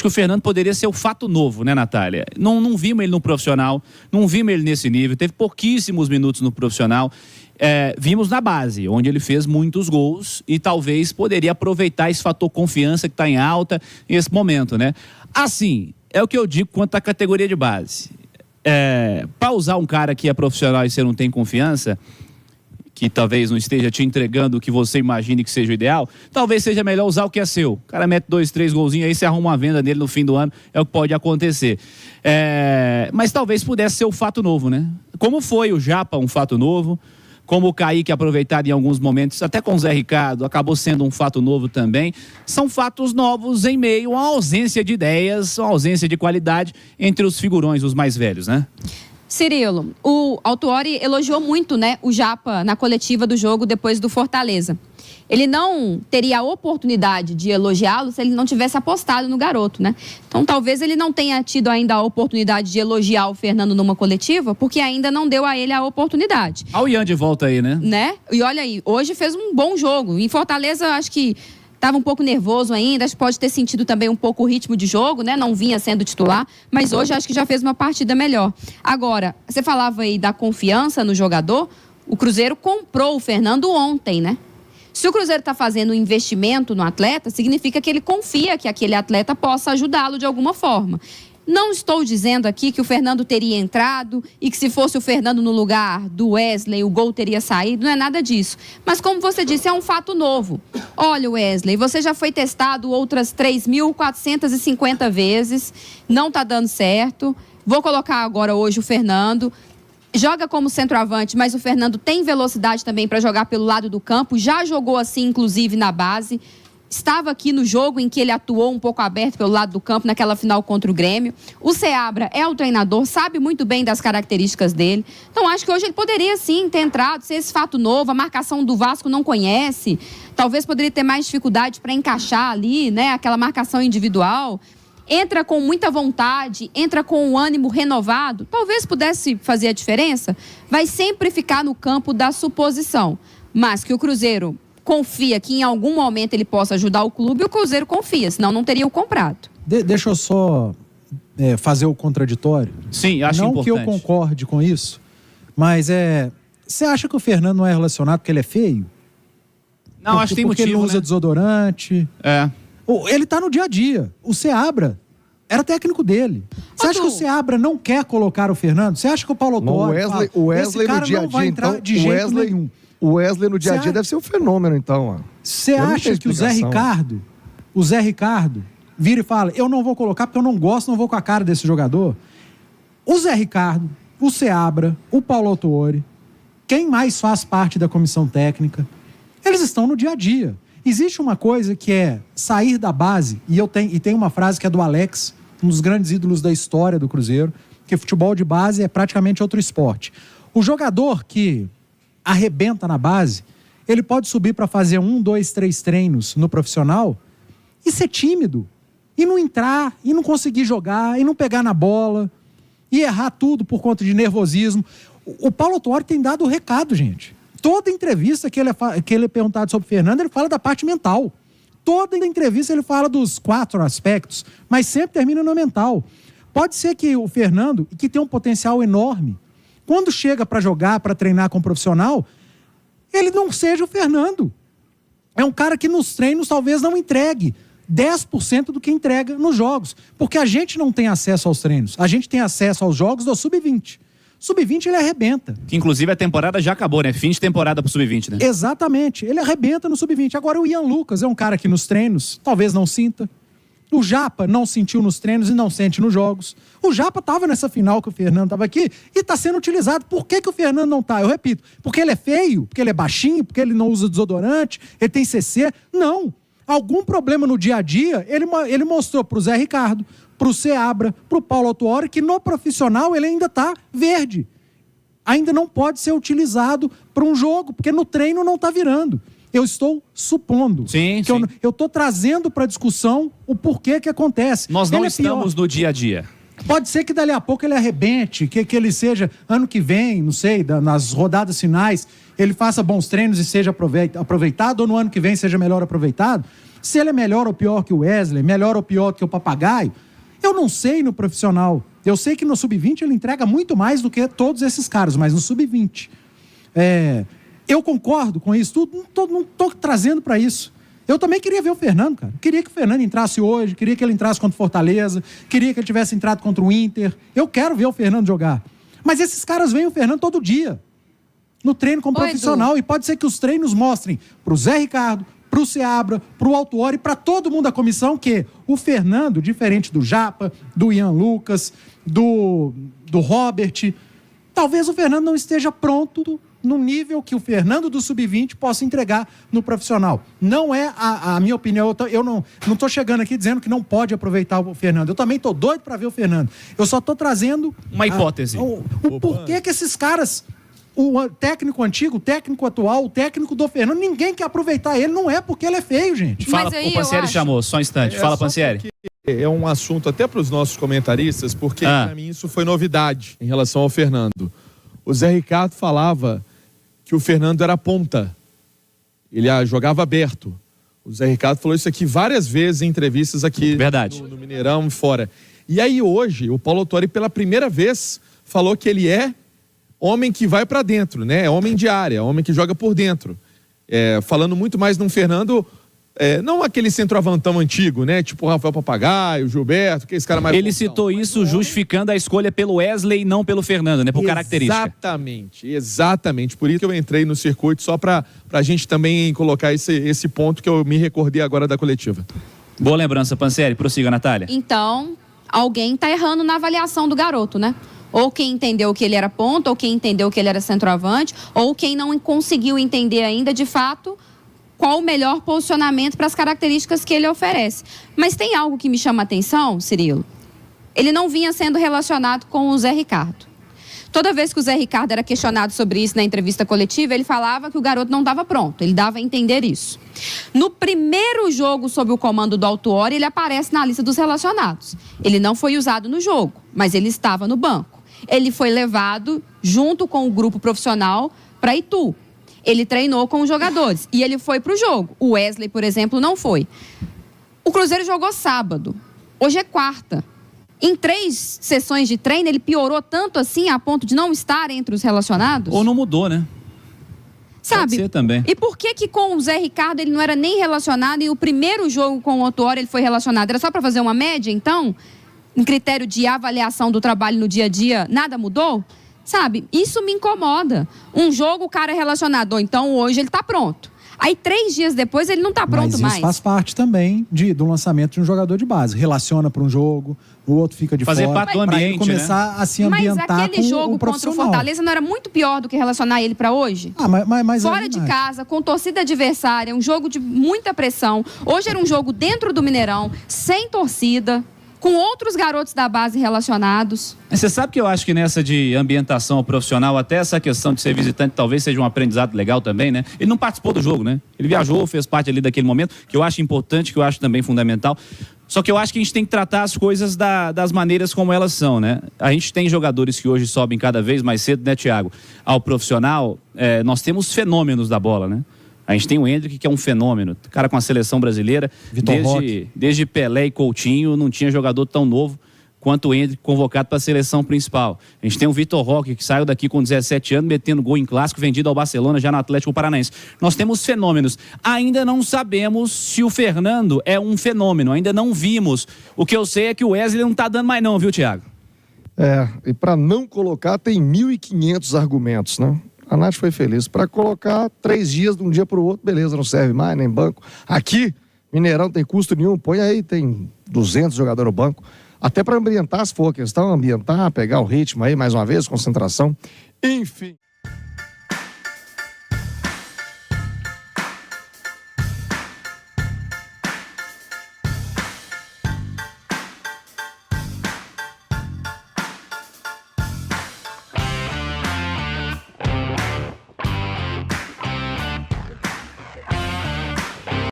que o Fernando poderia ser o fato novo, né, Natália? Não vimos ele no profissional, não vimos ele nesse nível, teve pouquíssimos minutos no profissional. Vimos na base, onde ele fez muitos gols e talvez poderia aproveitar esse fator confiança que está em alta nesse momento, né? Assim, é o que eu digo quanto à categoria de base. Para usar um cara que é profissional e você não tem confiança, que talvez não esteja te entregando o que você imagine que seja o ideal, talvez seja melhor usar o que é seu. O cara mete 2, 3 golzinhos, aí você arruma uma venda nele no fim do ano, é o que pode acontecer. Mas talvez pudesse ser o fato novo, né? Como foi o Japa um fato novo, como o Kaique aproveitado em alguns momentos, até com o Zé Ricardo, acabou sendo um fato novo também. São fatos novos em meio à ausência de ideias, à ausência de qualidade entre os figurões, os mais velhos, né? Cirilo, o Autuori elogiou muito, né, o Japa na coletiva do jogo depois do Fortaleza. Ele não teria a oportunidade de elogiá-lo se ele não tivesse apostado no garoto, né? Então talvez ele não tenha tido ainda a oportunidade de elogiar o Fernando numa coletiva, porque ainda não deu a ele a oportunidade. Olha o Ian de volta aí, né? E olha aí, hoje fez um bom jogo. Em Fortaleza, acho que estava um pouco nervoso ainda, acho que pode ter sentido também um pouco o ritmo de jogo, né? Não vinha sendo titular, mas hoje acho que já fez uma partida melhor. Agora, você falava aí da confiança no jogador, o Cruzeiro comprou o Fernando ontem, né? Se o Cruzeiro está fazendo um investimento no atleta, significa que ele confia que aquele atleta possa ajudá-lo de alguma forma. Não estou dizendo aqui que o Fernando teria entrado e que se fosse o Fernando no lugar do Wesley, o gol teria saído, não é nada disso. Mas como você disse, é um fato novo. Olha, Wesley, você já foi testado outras 3.450 vezes, não está dando certo. Vou colocar agora hoje o Fernando. Joga como centroavante, mas o Fernando tem velocidade também para jogar pelo lado do campo. Já jogou assim, inclusive, na base. Estava aqui no jogo em que ele atuou um pouco aberto pelo lado do campo, naquela final contra o Grêmio. O Seabra é o treinador, sabe muito bem das características dele. Então, acho que hoje ele poderia, sim, ter entrado, ser esse fato novo. A marcação do Vasco não conhece. Talvez poderia ter mais dificuldade para encaixar ali, né? Aquela marcação individual. Entra com muita vontade, entra com um ânimo renovado, talvez pudesse fazer a diferença. Vai sempre ficar no campo da suposição. Mas que o Cruzeiro confia que em algum momento ele possa ajudar o clube, o Cruzeiro confia, senão não teriam comprado. Deixa eu só fazer o contraditório. Sim, acho não importante. Não que eu concorde com isso, mas você acha que o Fernando não é relacionado porque ele é feio? Não, acho que tem motivo, porque ele não usa desodorante. Ele tá no dia a dia. O Seabra era técnico dele. Você acha que o Seabra não quer colocar o Fernando? Você acha que o Paulo Autuori o Wesley no dia a dia, então, de jeito nenhum? O Wesley no dia a dia deve ser um fenômeno, então. Você acha que o Zé Ricardo vira e fala, eu não vou colocar porque eu não gosto, não vou com a cara desse jogador? O Zé Ricardo, o Seabra, o Paulo Autuori, quem mais faz parte da comissão técnica, eles estão no dia a dia. Existe uma coisa que é sair da base, e tem uma frase que é do Alex, um dos grandes ídolos da história do Cruzeiro, que futebol de base é praticamente outro esporte. O jogador que arrebenta na base, ele pode subir para fazer 1, 2, 3 treinos no profissional e ser tímido, e não entrar, e não conseguir jogar, e não pegar na bola, e errar tudo por conta de nervosismo. O Paulo Autuori tem dado o recado, gente. Toda entrevista que ele é perguntado sobre o Fernando, ele fala da parte mental. Toda entrevista ele fala dos 4 aspectos, mas sempre termina no mental. Pode ser que o Fernando, que tem um potencial enorme, quando chega para jogar, para treinar com um profissional, ele não seja o Fernando. É um cara que nos treinos talvez não entregue 10% do que entrega nos jogos. Porque a gente não tem acesso aos treinos. A gente tem acesso aos jogos do Sub-20. Sub-20 ele arrebenta. Que inclusive a temporada já acabou, né? Fim de temporada pro Sub-20, né? Exatamente. Ele arrebenta no Sub-20. Agora o Ian Lucas é um cara que nos treinos talvez não sinta. O Japa não sentiu nos treinos e não sente nos jogos. O Japa estava nessa final que o Fernando estava aqui e está sendo utilizado. Por que o Fernando não está? Eu repito, porque ele é feio, porque ele é baixinho, porque ele não usa desodorante, ele tem CC. Não. Algum problema no dia a dia, ele mostrou para o Zé Ricardo, para o Seabra, para o Paulo Autuori, que no profissional ele ainda está verde. Ainda não pode ser utilizado para um jogo, porque no treino não está virando. Eu estou supondo. Sim. Eu estou trazendo para discussão o porquê que acontece. Nós não estamos no dia a dia. Pode ser que dali a pouco ele arrebente, que ele seja, ano que vem, não sei, nas rodadas finais, ele faça bons treinos e seja aproveitado, ou no ano que vem seja melhor aproveitado. Se ele é melhor ou pior que o Wesley, melhor ou pior que o Papagaio, eu não sei no profissional. Eu sei que no sub-20 ele entrega muito mais do que todos esses caras, mas no sub-20. Eu concordo com isso tudo, não estou trazendo para isso. Eu também queria ver o Fernando, cara. Queria que o Fernando entrasse hoje, queria que ele entrasse contra o Fortaleza, queria que ele tivesse entrado contra o Inter. Eu quero ver o Fernando jogar. Mas esses caras veem o Fernando todo dia, no treino como profissional. Edu. E pode ser que os treinos mostrem para o Zé Ricardo, para o Seabra, para o Autuori, para todo mundo da comissão que o Fernando, diferente do Japa, do Ian Lucas, do Robert, talvez o Fernando não esteja pronto no nível que o Fernando do Sub-20 possa entregar no profissional. Não é a minha opinião. Eu não estou chegando aqui dizendo que não pode aproveitar o Fernando. Eu também estou doido para ver o Fernando. Eu só estou trazendo uma hipótese. O porquê que esses caras, o técnico antigo, o técnico atual, o técnico do Fernando, ninguém quer aproveitar ele. Não é porque ele é feio, gente. Fala, o Pansieri chamou, só um instante. Fala, Pansieri. É um assunto até para os nossos comentaristas, porque para mim isso foi novidade em relação ao Fernando. O Zé Ricardo falava que o Fernando era ponta. Ele jogava aberto. O Zé Ricardo falou isso aqui várias vezes em entrevistas aqui no Mineirão e fora. E aí hoje, o Paulo Autuori pela primeira vez falou que ele é homem que vai para dentro, né? É homem de área, homem que joga por dentro. Falando muito mais num Fernando... não aquele centroavantão antigo, né? Tipo o Rafael Papagaio, o Gilberto, que esse cara mais... Ele citou isso justificando a escolha pelo Wesley e não pelo Fernando, né? Por característica. Exatamente. Por isso que eu entrei no circuito, só pra gente também colocar esse ponto que eu me recordei agora da coletiva. Boa lembrança, Pansieri. Prossiga, Natália. Então, alguém tá errando na avaliação do garoto, né? Ou quem entendeu que ele era ponta, ou quem entendeu que ele era centroavante, ou quem não conseguiu entender ainda, de fato... qual o melhor posicionamento para as características que ele oferece. Mas tem algo que me chama a atenção, Cirilo. Ele não vinha sendo relacionado com o Zé Ricardo. Toda vez que o Zé Ricardo era questionado sobre isso na entrevista coletiva, ele falava que o garoto não estava pronto. Ele dava a entender isso. No primeiro jogo sob o comando do Autuori, ele aparece na lista dos relacionados. Ele não foi usado no jogo, mas ele estava no banco. Ele foi levado junto com o grupo profissional para Itu. Ele treinou com os jogadores e ele foi para o jogo. O Wesley, por exemplo, não foi. O Cruzeiro jogou sábado. Hoje é quarta. Em 3 sessões de treino, ele piorou tanto assim a ponto de não estar entre os relacionados? Ou não mudou, né? Sabe? Pode ser também. E por que com o Zé Ricardo ele não era nem relacionado e o primeiro jogo com o Autuori ele foi relacionado? Era só para fazer uma média, então? Em critério de avaliação do trabalho no dia a dia, nada mudou? Sabe, isso me incomoda. Um jogo o cara é relacionado, ou então hoje ele tá pronto. Aí 3 dias depois ele não tá pronto mais. Mas isso faz parte também do lançamento de um jogador de base. Relaciona para um jogo, o outro fica de fazer fora. Parte do ambiente, ele começar a se ambientar. Mas aquele jogo contra o profissional. Fortaleza não era muito pior do que relacionar ele para hoje? Mas fora de casa, com torcida adversária, um jogo de muita pressão. Hoje era um jogo dentro do Mineirão, sem torcida, com outros garotos da base relacionados. Você sabe que eu acho que nessa de ambientação profissional, até essa questão de ser visitante talvez seja um aprendizado legal também, né? Ele não participou do jogo, né? Ele viajou, fez parte ali daquele momento, que eu acho importante, que eu acho também fundamental. Só que eu acho que a gente tem que tratar as coisas das maneiras como elas são, né? A gente tem jogadores que hoje sobem cada vez mais cedo, né, Thiago? Ao profissional, nós temos fenômenos da bola, né? A gente tem o Hendrick, que é um fenômeno. Cara com a seleção brasileira, desde Pelé e Coutinho, não tinha jogador tão novo quanto o Hendrick convocado para a seleção principal. A gente tem o Vitor Roque, que saiu daqui com 17 anos, metendo gol em clássico, vendido ao Barcelona, já no Atlético Paranaense. Nós temos fenômenos. Ainda não sabemos se o Fernando é um fenômeno, ainda não vimos. O que eu sei é que o Wesley não está dando mais não, viu, Thiago? E para não colocar tem 1.500 argumentos, né? A Nath foi feliz. Para colocar 3 dias de um dia para o outro, beleza, não serve mais, nem banco. Aqui, Mineirão tem custo nenhum, põe aí, tem 200 jogadores no banco. Até para ambientar, se for a questão, ambientar, pegar o ritmo aí, mais uma vez, concentração. Enfim.